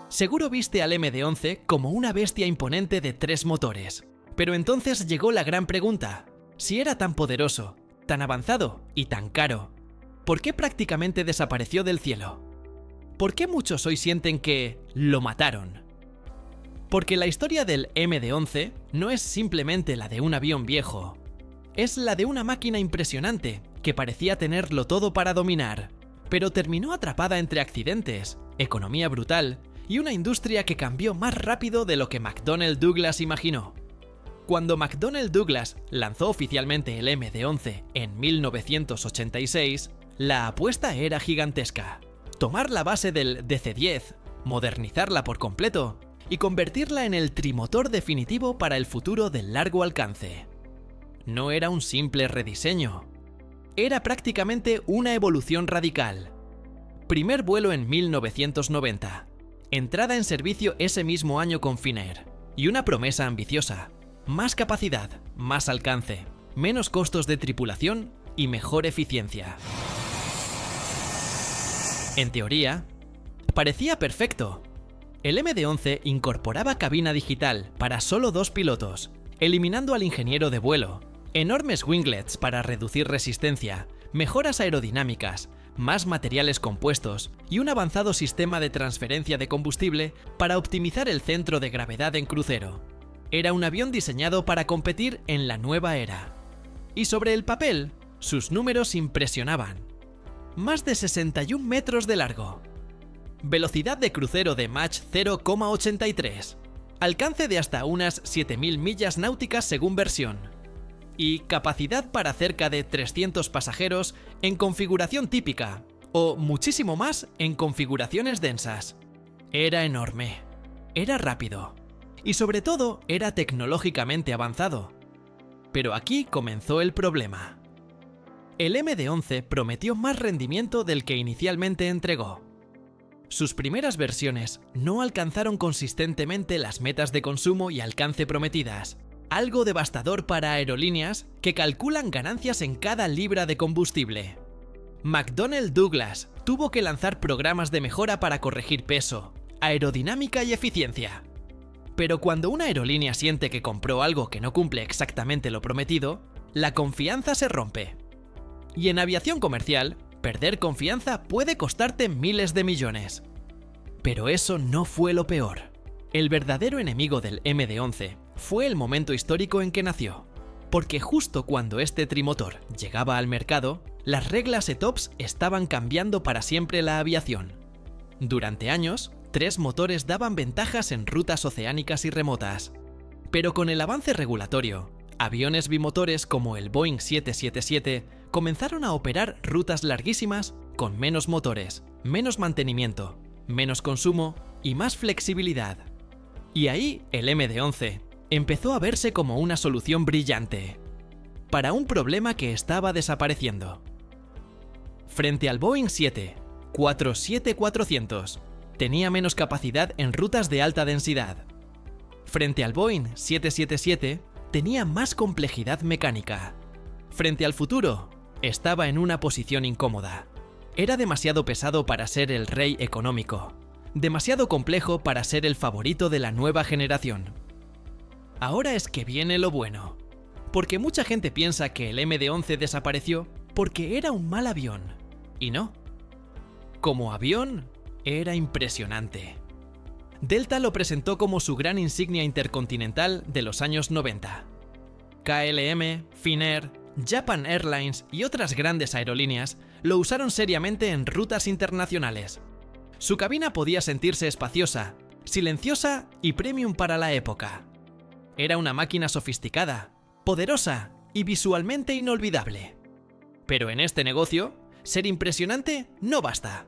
Seguro viste al MD-11 como una bestia imponente de 3 motores. Pero entonces llegó la gran pregunta: si era tan poderoso, tan avanzado y tan caro, ¿por qué prácticamente desapareció del cielo? ¿Por qué muchos hoy sienten que lo mataron? Porque la historia del MD-11 no es simplemente la de un avión viejo. Es la de una máquina impresionante que parecía tenerlo todo para dominar, pero terminó atrapada entre accidentes, economía brutal y una industria que cambió más rápido de lo que McDonnell Douglas imaginó. Cuando McDonnell Douglas lanzó oficialmente el MD-11 en 1986, la apuesta era gigantesca: tomar la base del DC-10, modernizarla por completo y convertirla en el trimotor definitivo para el futuro del largo alcance. No era un simple rediseño. Era prácticamente una evolución radical. Primer vuelo en 1990. Entrada en servicio ese mismo año con Finnair. Y una promesa ambiciosa: más capacidad, más alcance, menos costos de tripulación y mejor eficiencia. En teoría, parecía perfecto. El MD-11 incorporaba cabina digital para solo 2 pilotos, eliminando al ingeniero de vuelo, enormes winglets para reducir resistencia, mejoras aerodinámicas, más materiales compuestos y un avanzado sistema de transferencia de combustible para optimizar el centro de gravedad en crucero. Era un avión diseñado para competir en la nueva era. Y sobre el papel, sus números impresionaban. Más de 61 metros de largo. Velocidad de crucero de Mach 0,83. Alcance de hasta unas 7.000 millas náuticas según versión. Y capacidad para cerca de 300 pasajeros en configuración típica, o muchísimo más en configuraciones densas. Era enorme. Era rápido. Y sobre todo, era tecnológicamente avanzado. Pero aquí comenzó el problema. El MD-11 prometió más rendimiento del que inicialmente entregó. Sus primeras versiones no alcanzaron consistentemente las metas de consumo y alcance prometidas, algo devastador para aerolíneas que calculan ganancias en cada libra de combustible. McDonnell Douglas tuvo que lanzar programas de mejora para corregir peso, aerodinámica y eficiencia. Pero cuando una aerolínea siente que compró algo que no cumple exactamente lo prometido, la confianza se rompe. Y en aviación comercial, perder confianza puede costarte miles de millones. Pero eso no fue lo peor. El verdadero enemigo del MD-11 fue el momento histórico en que nació. Porque justo cuando este trimotor llegaba al mercado, las reglas ETOPS estaban cambiando para siempre la aviación. Durante años, 3 motores daban ventajas en rutas oceánicas y remotas. Pero con el avance regulatorio, aviones bimotores como el Boeing 777 comenzaron a operar rutas larguísimas con menos motores, menos mantenimiento, menos consumo y más flexibilidad. Y ahí el MD-11 empezó a verse como una solución brillante para un problema que estaba desapareciendo. Frente al Boeing 747-400, tenía menos capacidad en rutas de alta densidad. Frente al Boeing 777, tenía más complejidad mecánica. Frente al futuro, estaba en una posición incómoda. Era demasiado pesado para ser el rey económico, demasiado complejo para ser el favorito de la nueva generación. Ahora es que viene lo bueno, porque mucha gente piensa que el MD-11 desapareció porque era un mal avión, y no. Como avión, era impresionante. Delta lo presentó como su gran insignia intercontinental de los años 90. KLM, Finnair, Japan Airlines y otras grandes aerolíneas lo usaron seriamente en rutas internacionales. Su cabina podía sentirse espaciosa, silenciosa y premium para la época. Era una máquina sofisticada, poderosa y visualmente inolvidable. Pero en este negocio, ser impresionante no basta.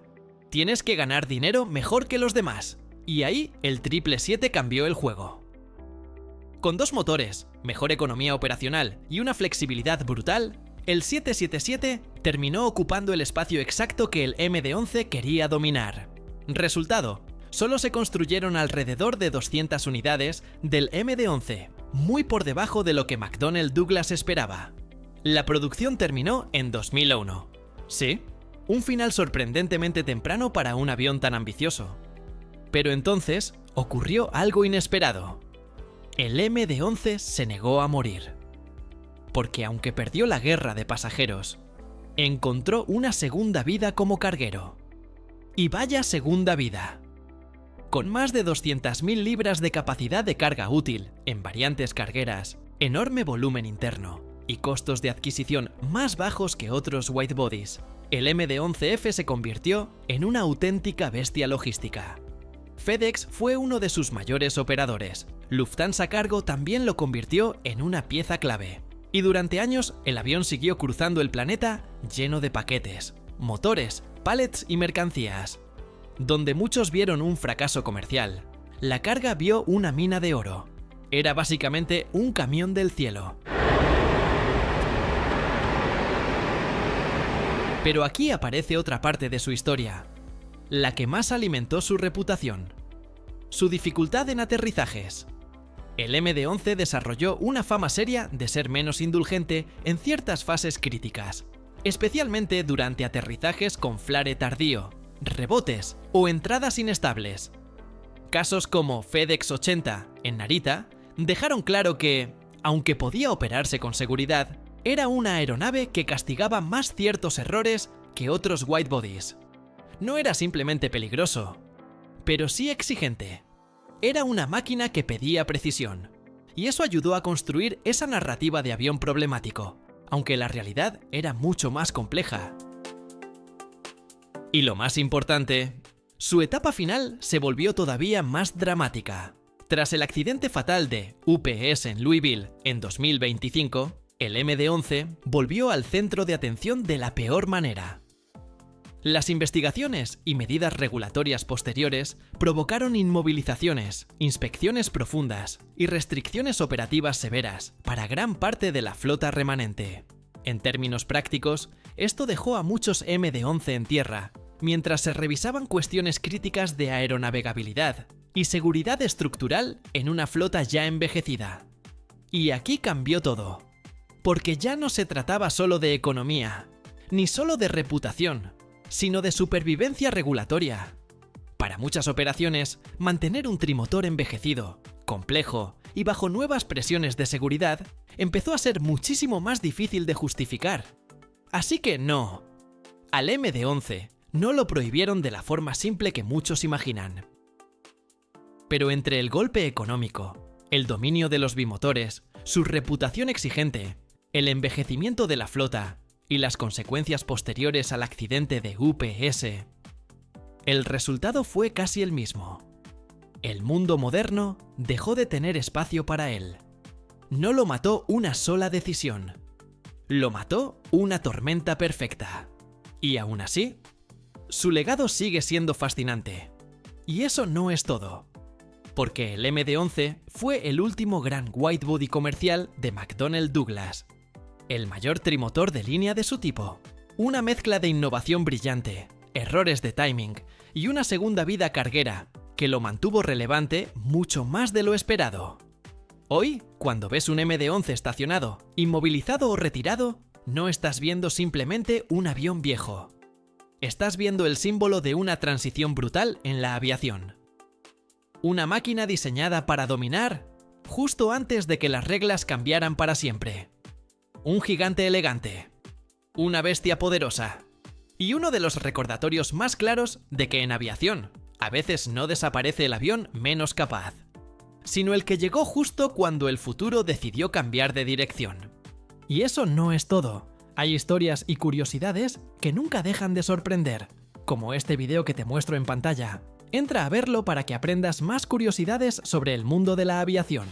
Tienes que ganar dinero mejor que los demás. Y ahí el 777 cambió el juego. Con 2 motores, mejor economía operacional y una flexibilidad brutal, el 777 terminó ocupando el espacio exacto que el MD-11 quería dominar. Resultado, solo se construyeron alrededor de 200 unidades del MD-11, muy por debajo de lo que McDonnell Douglas esperaba. La producción terminó en 2001. Sí, un final sorprendentemente temprano para un avión tan ambicioso. Pero entonces ocurrió algo inesperado. El MD-11 se negó a morir. Porque aunque perdió la guerra de pasajeros, encontró una segunda vida como carguero. Y vaya segunda vida. Con más de 200.000 libras de capacidad de carga útil en variantes cargueras, enorme volumen interno y costos de adquisición más bajos que otros widebodies, el MD-11F se convirtió en una auténtica bestia logística. FedEx fue uno de sus mayores operadores. Lufthansa Cargo también lo convirtió en una pieza clave. Y durante años el avión siguió cruzando el planeta lleno de paquetes, motores, pallets y mercancías. Donde muchos vieron un fracaso comercial, la carga vio una mina de oro. Era básicamente un camión del cielo. Pero aquí aparece otra parte de su historia, la que más alimentó su reputación: su dificultad en aterrizajes. El MD-11 desarrolló una fama seria de ser menos indulgente en ciertas fases críticas, especialmente durante aterrizajes con flare tardío, rebotes o entradas inestables. Casos como FedEx 80 en Narita dejaron claro que, aunque podía operarse con seguridad, era una aeronave que castigaba más ciertos errores que otros widebodies. No era simplemente peligroso, pero sí exigente. Era una máquina que pedía precisión, y eso ayudó a construir esa narrativa de avión problemático, aunque la realidad era mucho más compleja. Y lo más importante, su etapa final se volvió todavía más dramática. Tras el accidente fatal de UPS en Louisville en 2025, el MD-11 volvió al centro de atención de la peor manera. Las investigaciones y medidas regulatorias posteriores provocaron inmovilizaciones, inspecciones profundas y restricciones operativas severas para gran parte de la flota remanente. En términos prácticos, esto dejó a muchos MD-11 en tierra, mientras se revisaban cuestiones críticas de aeronavegabilidad y seguridad estructural en una flota ya envejecida. Y aquí cambió todo, porque ya no se trataba solo de economía, ni solo de reputación, sino de supervivencia regulatoria. Para muchas operaciones, mantener un trimotor envejecido, complejo y bajo nuevas presiones de seguridad empezó a ser muchísimo más difícil de justificar. Así que no, al MD-11 no lo prohibieron de la forma simple que muchos imaginan. Pero entre el golpe económico, el dominio de los bimotores, su reputación exigente, el envejecimiento de la flota y las consecuencias posteriores al accidente de UPS, el resultado fue casi el mismo. El mundo moderno dejó de tener espacio para él. No lo mató una sola decisión. Lo mató una tormenta perfecta. Y aún así, su legado sigue siendo fascinante. Y eso no es todo. Porque el MD-11 fue el último gran widebody comercial de McDonnell Douglas. El mayor trimotor de línea de su tipo. Una mezcla de innovación brillante, errores de timing y una segunda vida carguera que lo mantuvo relevante mucho más de lo esperado. Hoy, cuando ves un MD-11 estacionado, inmovilizado o retirado, no estás viendo simplemente un avión viejo. Estás viendo el símbolo de una transición brutal en la aviación. Una máquina diseñada para dominar justo antes de que las reglas cambiaran para siempre. Un gigante elegante, una bestia poderosa y uno de los recordatorios más claros de que en aviación a veces no desaparece el avión menos capaz, sino el que llegó justo cuando el futuro decidió cambiar de dirección. Y eso no es todo. Hay historias y curiosidades que nunca dejan de sorprender, como este video que te muestro en pantalla. Entra a verlo para que aprendas más curiosidades sobre el mundo de la aviación.